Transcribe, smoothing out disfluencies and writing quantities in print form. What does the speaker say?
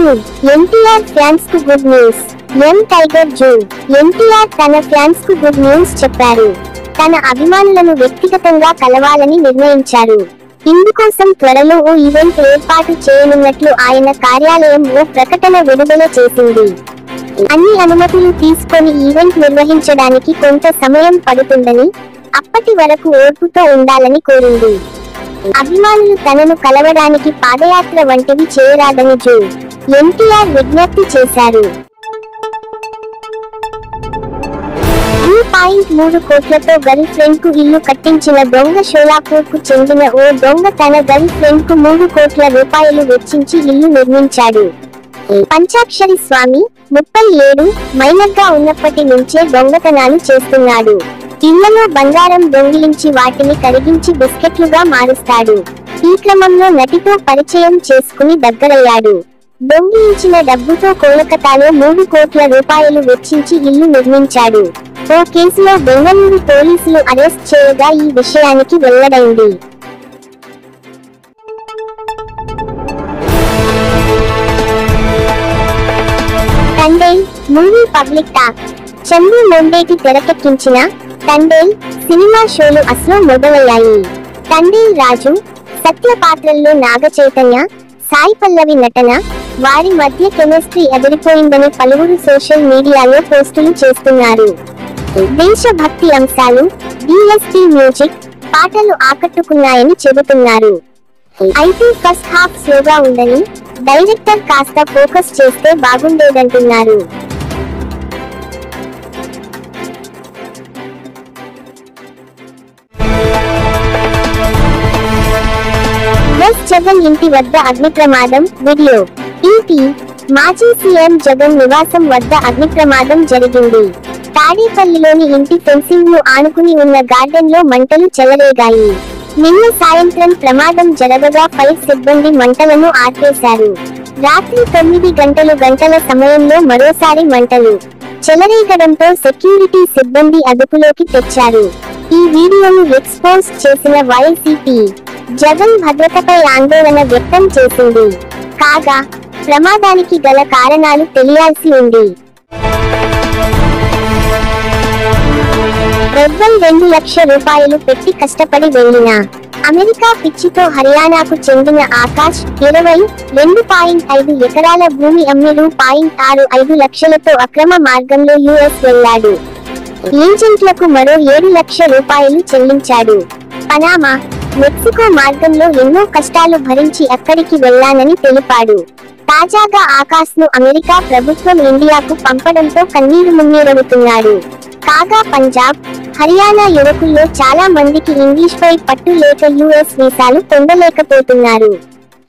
June NTR fans కు good news. Tiger June NTR తన fans కు గుడ్ న్యూస్ చెప్పారు. తన అభిమానులను వ్యక్తిగతంగా కలవాలని నిర్ణయించారు. ఇందుకోసం త్వరలో ఓ ఈవెంట్ ఏర్పాటు చేయనున్నట్లు ఆయన కార్యాలయం ఓ ప్రకటన విడుదల చేసింది. అన్ని అనుమతులు తీసుకొని ఈవెంట్ నిర్వహించడానికి కొంత సమయం పడుతుందని, అప్పటి వరకు ఓర్పుతో ఉండాలని కోరింది. అభిమానులు తనను కలవడానికి పాదయాత్ర వంటివి చేయరాదని ఎన్టీఆర్ విజ్ఞప్తి చేశారు. 3.3 కోట్లతో గర్ల్ ఫ్రెండ్ కు ఇల్లు కట్టించిన దొంగ షోలాపూర్ కు చెందిన ఓ దొంగ తన గర్ల్ ఫ్రెండ్ కు 3 కోట్ల రూపాయలు వెచ్చించి ఇల్లు నిర్మించాడు. పంచాక్షరి స్వామి 37 మైనర్గా ఉన్నప్పటి నుంచే దొంగతనాలు చేస్తున్నాడు. ఇళ్లలో బంగారం దొంగిలించి వాటిని కరిగించి బిస్కెట్లుగా మారుస్తాడు. ఈ క్రమంలో నటితో పరిచయం చేసుకుని దగ్గరయ్యాడు. దొంగిలించిన డబ్బుతో కోలకతాలో 3 కోట్ల రూపాయలు వెచ్చించి ఇల్లు నిర్మించాడు. ఓ కేసులో బెంగళూరు పోలీసులు అరెస్ట్ చేయగా ఈ విషయానికి వెల్లడైంది. Thandel movie public talk. Chandu Mondeti తెరకెక్కించిన తండేల్ సినిమా షోలు అస్లో మొదలయ్యాయి. తండేల్ రాజు, సత్య పాత్రల్లో నాగ చైతన్య, సాయి పల్లవి నటన, వారి మధ్య కెమిస్ట్రీ ఎదిరిపోయిందని పలువురు సోషల్ మీడియాలో పోస్టులు చేస్తున్నారు. దేశభక్తి అంశాలు, డిఎస్పీ మ్యూజిక్, పాటలు ఆకట్టుకున్నాయని చెబుతున్నారు. అయితే ఫస్ట్ హాఫ్ స్లోగా ఉందని, డైరెక్టర్ కాస్త ఫోకస్ చేస్తే బాగుండేదంటున్నారు. జగన్ ఇంటి వద్ద అగ్ని ప్రమాదం వీడియో. మాజీ సీఎం జగన్ నివాసం వద్ద అగ్ని ప్రమాదం జరిగింది. తాడేపల్లిలోని ఇంటి ఫెన్సింగ్ ను ఆనుకుని ఉన్న గార్డెన్ లో మంటలు చెలరేగాయి. నిన్న సాయంత్రం ప్రమాదం జరగగా ఫైర్ సిబ్బంది మంటలను ఆర్పేశారు. రాత్రి 9 గంటల సమయంలో మరోసారి మంటలు చెలరేగడంతో సెక్యూరిటీ సిబ్బంది అదుపులోకి తెచ్చారు. ఈ వీడియోను ఎక్స్పోజ్ చేసిన వైసీపీ జగన్ భద్రతపై ఆందోళన వ్యక్తం చేసింది. కాగా ప్రమాదానికి గల కారణాలు తెలియాల్సి ఉంది. రెడ్వల్ 2 లక్షల రూపాయలు పెట్టి కష్టపడి వెళ్లిన అమెరికా పిచ్చితో హర్యానాకు చెందిన ఆకాష్ 22.5 ఎకరాల భూమి అమ్మి రూ.65 లక్షలతో అక్రమ మార్గంలో యుఎస్ వెళ్లాడు. ఏజెంట్లకు మరో 7 లక్షల రూపాయలు చెల్లించాడు. పనామా, మెక్సికో మార్గంలో ఎన్నో కష్టాలు భరించి అక్కడికి వెళ్లానని తెలిపాడు. తాజాగా ఆకాష్ ను అమెరికా ప్రభుత్వం ఇండియాకు పంపడంతో కన్నీరు మున్నీరవుతున్నాడు. కాగా పంజాబ్, హర్యానా యువకుల్లో చాలా మందికి ఇంగ్లీష్ పై పట్టు లేక యుఎస్ వీసాలు పొందలేకపోతున్నారు.